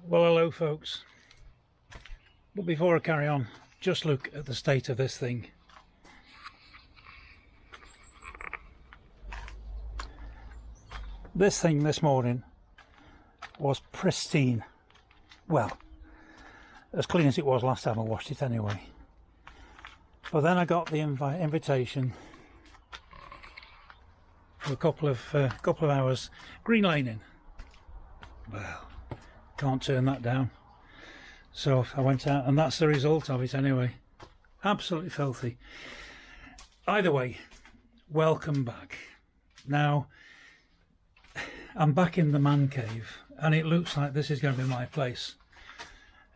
Well, hello folks, but before I carry on, just look at the state of this thing. This thing this morning was pristine. Well, as clean as it was last time I washed it anyway. But then I got the invitation for a couple of hours green laning. Well, can't turn that down. So I went out, and that's the result of it anyway. Absolutely filthy. Either way, welcome back. Now, I'm back in the man cave, and it looks like this is going to be my place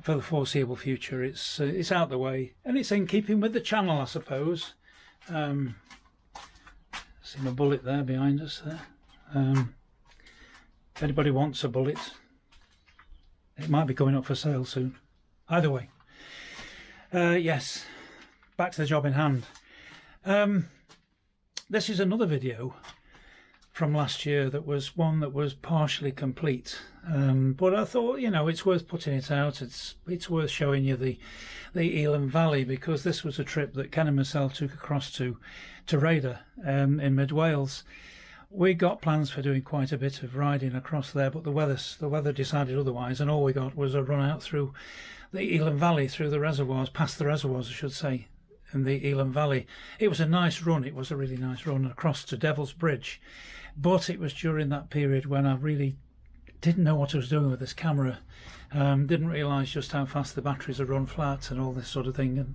for the foreseeable future. It's out the way, and it's in keeping with the channel, I suppose. See my bullet there behind us there. If anybody wants a bullet, it might be going up for sale soon. Either way, yes, back to the job in hand. This is another video from last year that was one that was partially complete, but I thought, you know, it's worth putting it out. It's worth showing you the Elan Valley, because this was a trip that Ken and myself took across to Raider in mid Wales. We got plans for doing quite a bit of riding across there, but the weather decided otherwise, and all we got was a run out through the Elan Valley, through the reservoirs, past the reservoirs I should say, in the Elan Valley. It was a nice run, it was a really nice run across to Devil's Bridge, but it was during that period when I really didn't know what I was doing with this camera. Didn't realise just how fast the batteries would run flat and all this sort of thing, and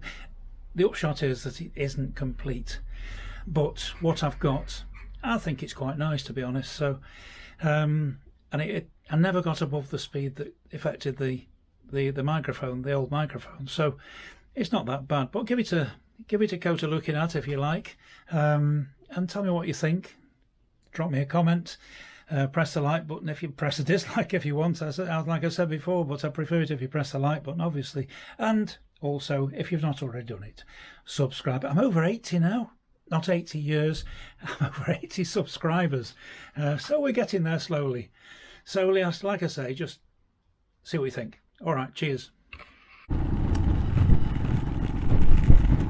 the upshot is that it isn't complete, but what I've got, I think it's quite nice, to be honest. So and I never got above the speed that affected the microphone, the old microphone, so it's not that bad. But give it a go to looking at if you like, and tell me what you think. Drop me a comment, press the like button if you press a dislike if you want, like I said before, but I prefer it if you press the like button, obviously. And also, if you've not already done it, subscribe. I'm over 80 now. Not 80 years, I'm over 80 subscribers, so we're getting there slowly. So like I say, just see what you think. All right, cheers.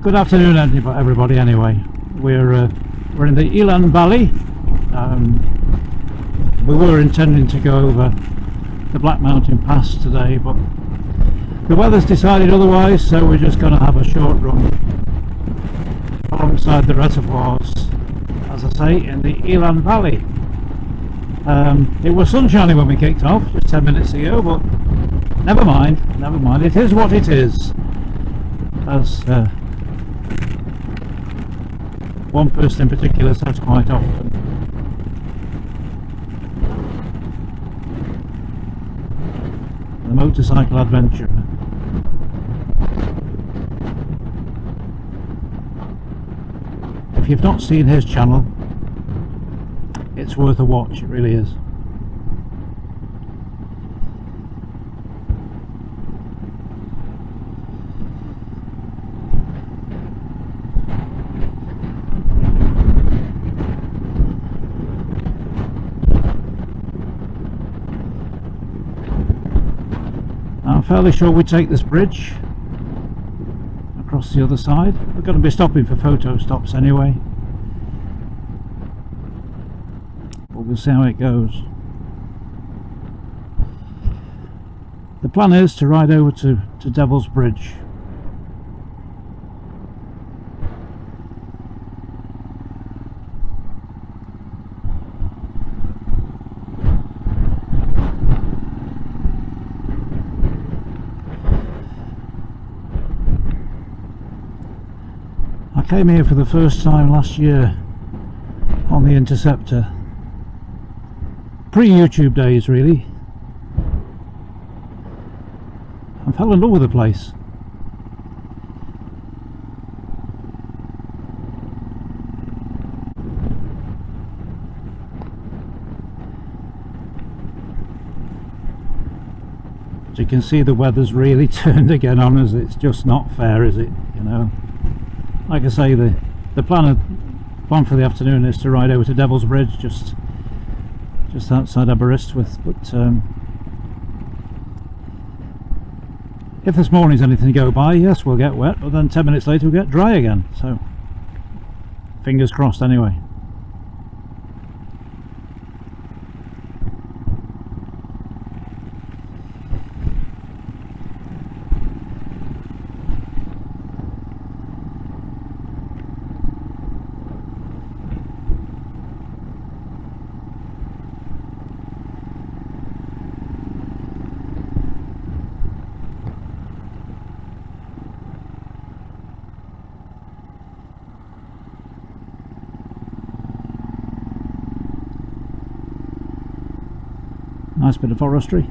Good afternoon, everybody. Anyway, we're in the Elan Valley. We were intending to go over the Black Mountain Pass today, but the weather's decided otherwise, so we're just going to have a short run alongside the reservoirs, as I say, in the Elan Valley. It was sunshiny when we kicked off just 10 minutes ago, but never mind, it is what it is, as one person in particular says quite often. The motorcycle adventurer. If you've not seen his channel, it's worth a watch, it really is. I'm fairly sure we take this bridge across the other side. We're going to be stopping for photo stops anyway, but we'll see how it goes. The plan is to ride over to Devil's Bridge. I came here for the first time last year on the Interceptor, pre-YouTube days really, and fell in love with the place. As you can see, the weather's really turned again on us. It's just not fair, is it? You know, like I say, the plan for the afternoon is to ride over to Devil's Bridge, just outside Aberystwyth, but If this morning's anything to go by, yes, we'll get wet, but then 10 minutes later we'll get dry again, so fingers crossed anyway. Nice bit of forestry.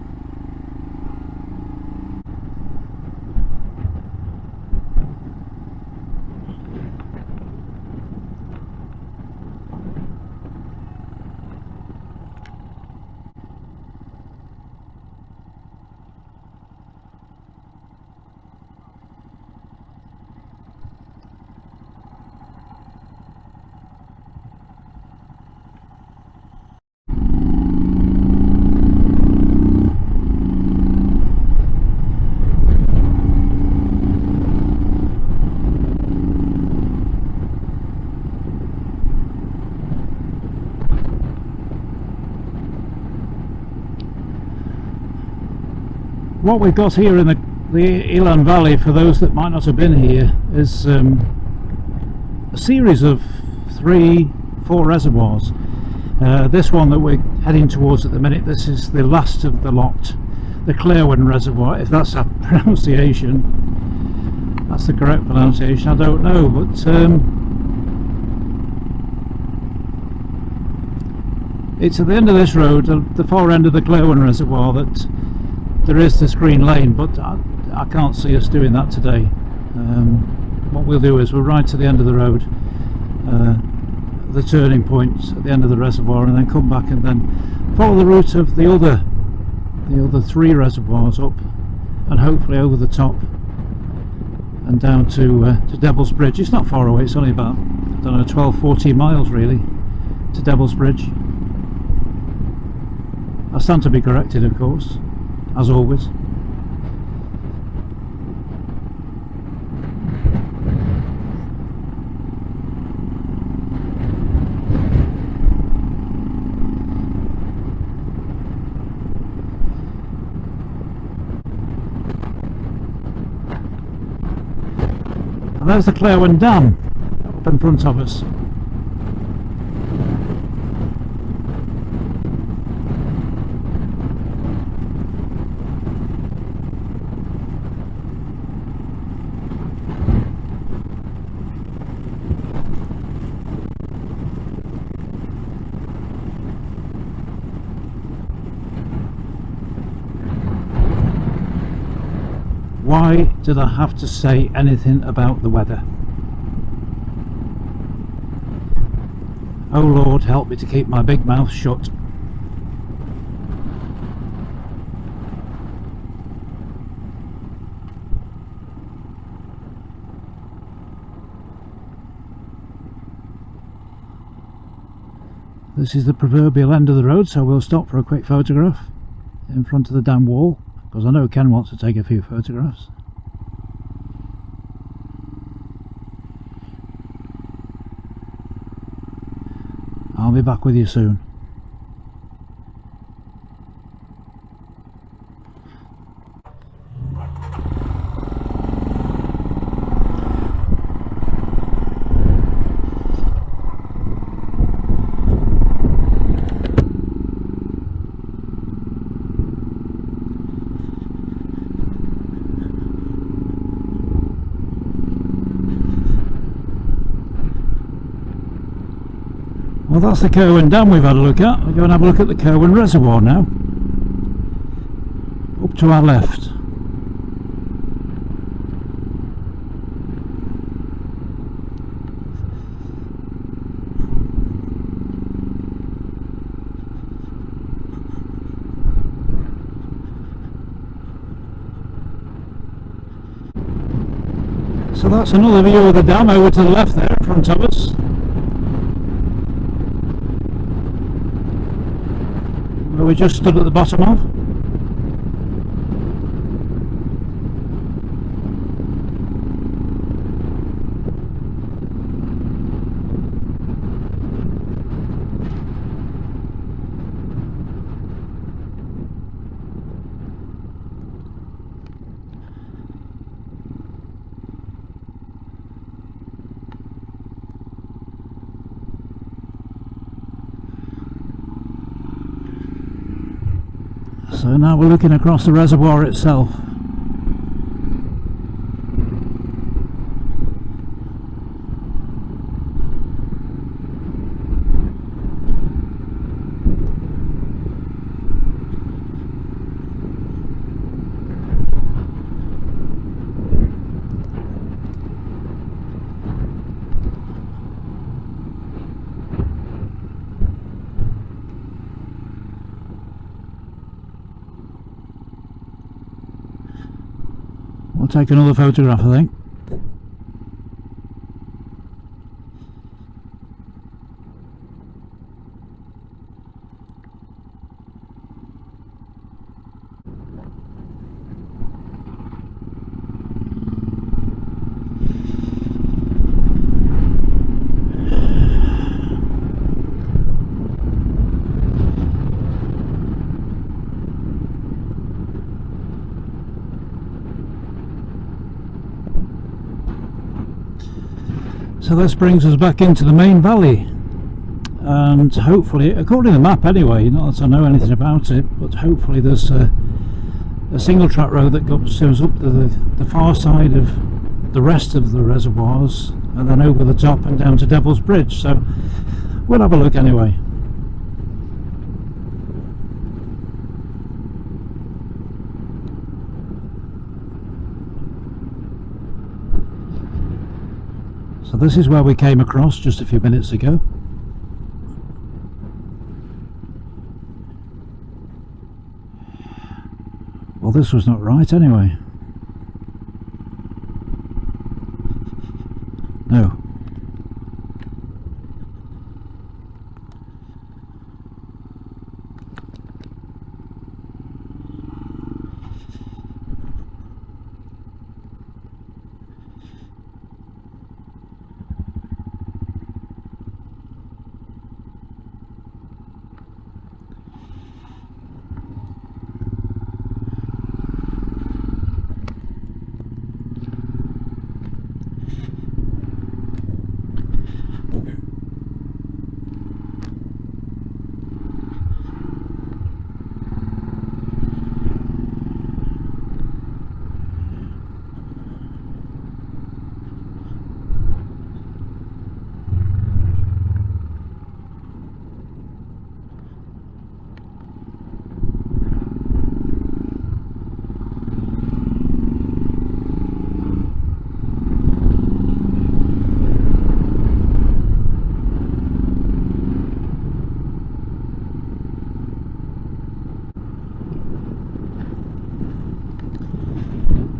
What we've got here in the Elan Valley, for those that might not have been here, is a series of 3-4 reservoirs. This one that we're heading towards at the minute, this is the last of the lot, the Kerwin Reservoir, if that's a pronunciation. That's the correct pronunciation, I don't know, but it's at the end of this road, the far end of the Kerwin Reservoir, that there is this green lane, but I can't see us doing that today. What we'll do is we'll ride to the end of the road, the turning point at the end of the reservoir, and then come back and then follow the route of the other 3 reservoirs up, and hopefully over the top and down to Devil's Bridge. It's not far away, it's only about, I don't know, 12-14 miles really to Devil's Bridge. I stand to be corrected, of course, as always. And there's the Kerwin Dam up in front of us. Why did I have to say anything about the weather? Oh Lord, help me to keep my big mouth shut. This is the proverbial end of the road, so we'll stop for a quick photograph in front of the dam wall, because I know Ken wants to take a few photographs. I'll be back with you soon. Well, that's the Kerwin Dam we've had a look at. We'll go and have a look at the Kerwin Reservoir now. Up to our left. So that's another view of the dam over to the left there in front of us. Where we just stood at the bottom of. So now we're looking across the reservoir itself. We'll take another photograph, I think. So this brings us back into the main valley, and hopefully, according to the map anyway, not that I know anything about it, but hopefully there's a single track road that goes up to the far side of the rest of the reservoirs, and then over the top and down to Devil's Bridge. So we'll have a look anyway. So this is where we came across just a few minutes ago. Well, this was not right anyway. No.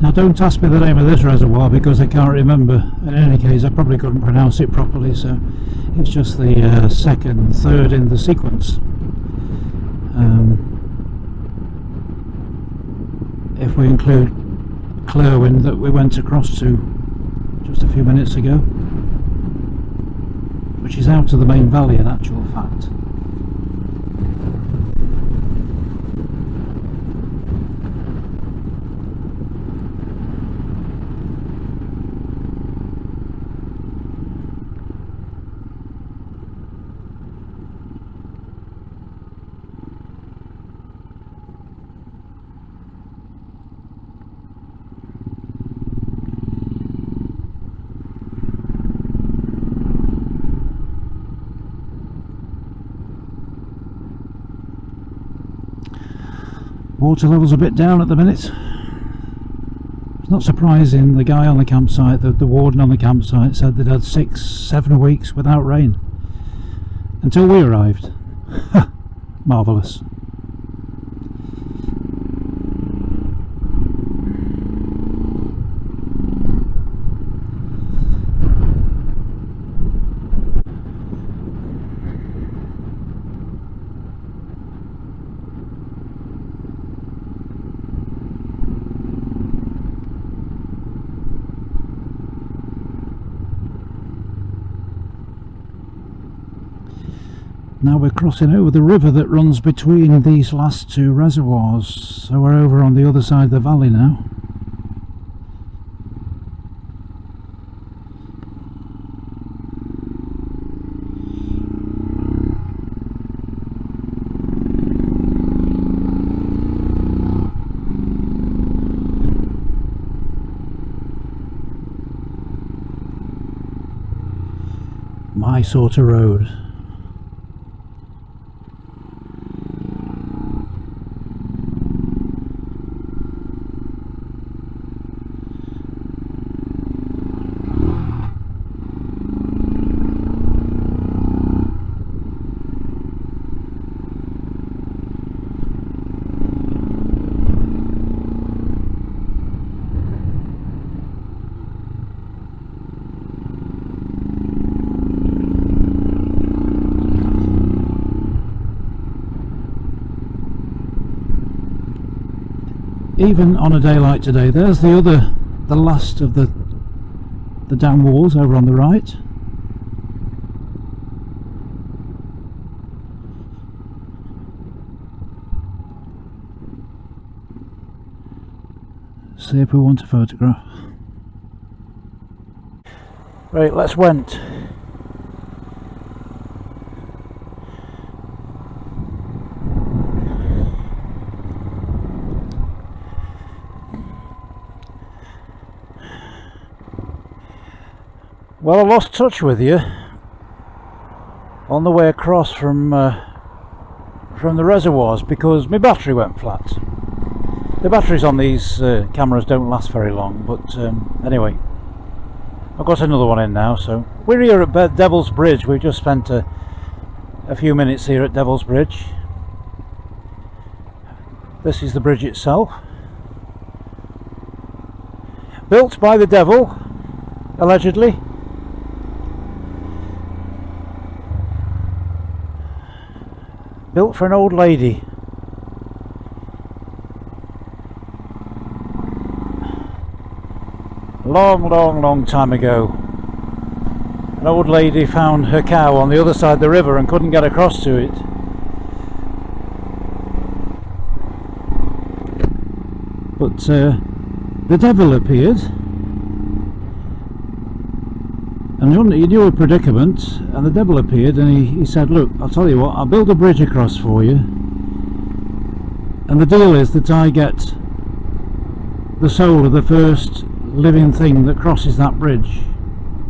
Now don't ask me the name of this reservoir because I can't remember. In any case, I probably couldn't pronounce it properly, so it's just the second, third in the sequence. If we include Clearwood that we went across to just a few minutes ago, which is out of the main valley in actual fact. Water level's a bit down at the minute. It's not surprising. The guy on the campsite, the warden on the campsite, said they'd had 6-7 weeks without rain until we arrived. Marvellous. Now we're crossing over the river that runs between these last two reservoirs, so we're over on the other side of the valley now. my sort of road. Even on a day like today, there's the last of the dam walls over on the right. See if we want a photograph. Right, let's went. Well, I lost touch with you on the way across from the reservoirs because my battery went flat. The batteries on these cameras don't last very long, but anyway, I've got another one in now. So we're here at Devil's Bridge. We've just spent a few minutes here at Devil's Bridge. This is the bridge itself, built by the devil, allegedly. Built for an old lady. Long time ago. An old lady found her cow on the other side of the river and couldn't get across to it. But the devil appeared. And he knew a predicament, and the devil appeared and he said, look, I'll tell you what, I'll build a bridge across for you, and the deal is that I get the soul of the first living thing that crosses that bridge.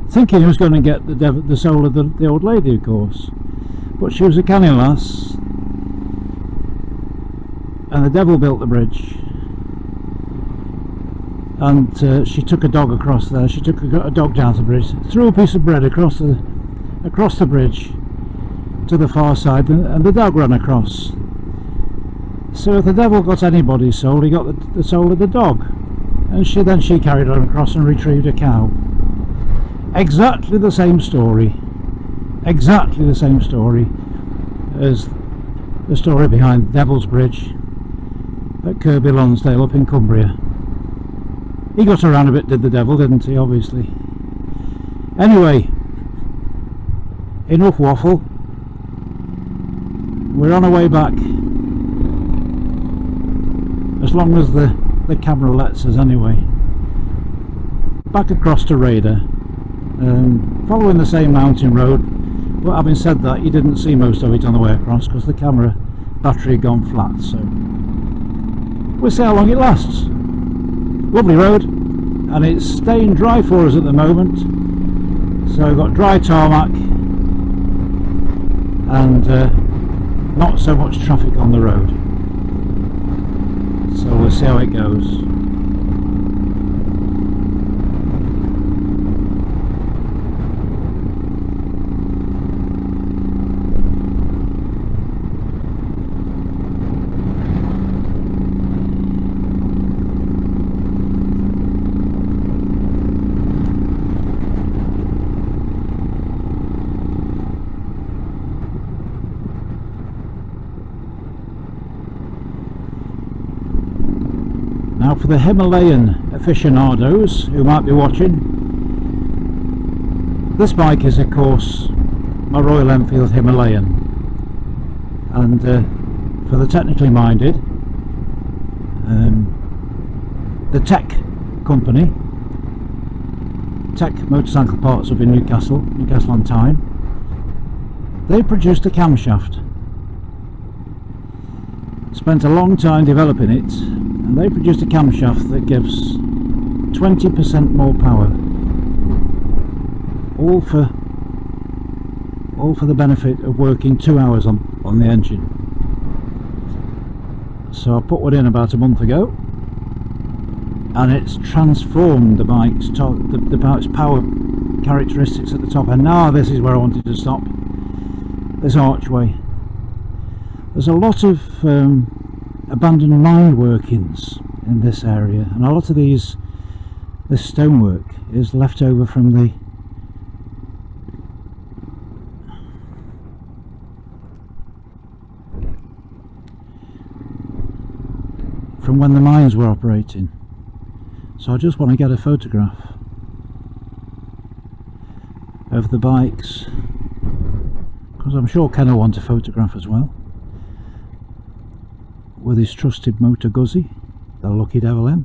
Thinking he was going to get the soul of the old lady, of course, but she was a canny lass, and the devil built the bridge. And she took a dog across there. She took a dog down the bridge, threw a piece of bread across the bridge to the far side, and the dog ran across. So if the devil got anybody's soul, he got the soul of the dog. And she carried on across and retrieved a cow. Exactly the same story. Exactly the same story as the story behind Devil's Bridge at Kirby Lonsdale up in Cumbria. He got around a bit, did the devil, didn't he, obviously. Anyway, enough waffle. We're on our way back. As long as the camera lets us, anyway. Back across to Raider. Following the same mountain road. But having said that, you didn't see most of it on the way across because the camera battery had gone flat, so we'll see how long it lasts. Lovely road, and it's staying dry for us at the moment, so we've got dry tarmac and not so much traffic on the road, so we'll see how it goes. Now for the Himalayan aficionados who might be watching, this bike is of course my Royal Enfield Himalayan, and for the technically minded, the Tech company, Tech Motorcycle Parts up in Newcastle on Tyne, they produced a camshaft. Spent a long time developing it, and they produced a camshaft that gives 20% more power, all for all for the benefit of working 2 hours on the engine. So I put one in about a month ago, and it's transformed the bike's power characteristics at the top. And now this is where I wanted to stop, this archway. There's a lot of abandoned mine workings in this area, and a lot of this stonework is left over from when the mines were operating. So I just want to get a photograph of the bikes, because I'm sure Ken will want a photograph as well, with his trusted Moto Guzzi, the Lucky Devil M.